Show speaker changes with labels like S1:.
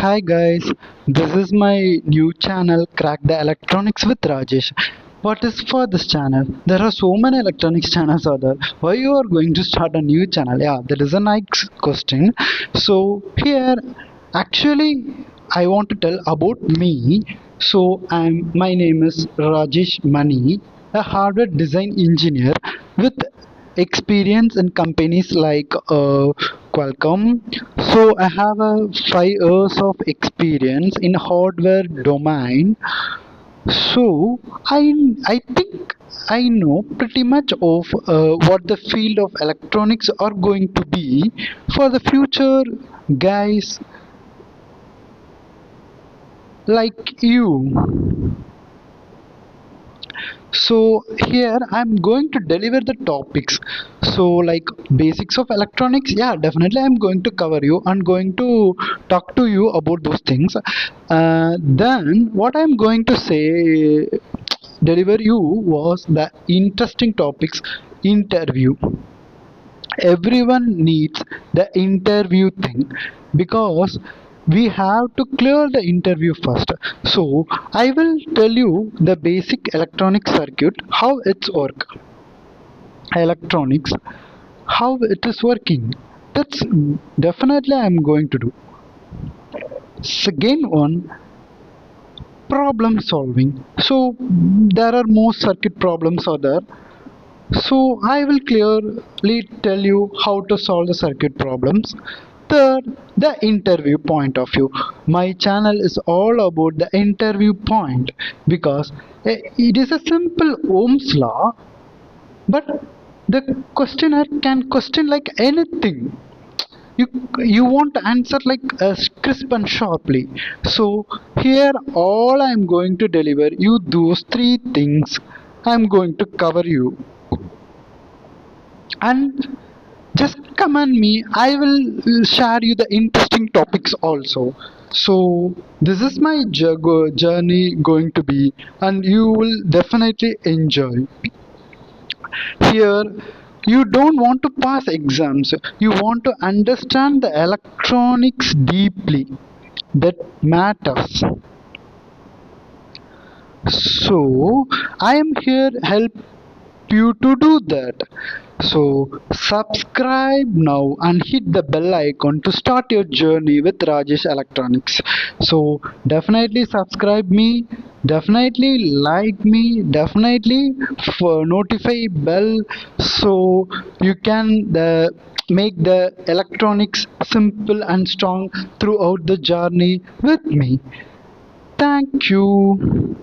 S1: Hi guys, this is my new channel Crack the Electronics with Rajesh. What is for this channel? There are so many electronics channels out there. Why you are going to start a new channel? Yeah, there is a nice question. So here actually I want to tell about me. My name is Rajesh Mani, a hardware design engineer with experience in companies like Qualcomm. So I have a 5 years of experience in hardware domain. So I think I know pretty much of what the field of electronics are going to be for the future guys like you. So here I'm going to deliver the topics. So like basics of electronics, yeah, definitely I'm going to cover you and going to talk to you about those things. Then what I'm going to say deliver you was the interesting topics interview. Everyone needs the interview thing because we have to clear the interview first. So I will tell you the basic electronic circuit, how it's work, electronics, how it is working. That's definitely I'm going to do. Second one, problem solving. So there are more circuit problems are there. So I will clearly tell you how to solve the circuit problems. Third, the interview point of view. My channel is all about the interview point because it is a simple Ohm's law, but the questioner can question like anything. You you want to answer like crisp and sharply. So here all I'm going to deliver you those three things. I'm going to cover you and just command me, I will share you the interesting topics also. So this is my journey going to be, and you will definitely enjoy. Here you don't want to pass exams, you want to understand the electronics deeply. That matters. So I am here help you to do that. So subscribe now and hit the bell icon to start your journey with Rajesh Electronics. So definitely subscribe me, definitely like me, definitely for notify bell, so you can make the electronics simple and strong throughout the journey with me. Thank you.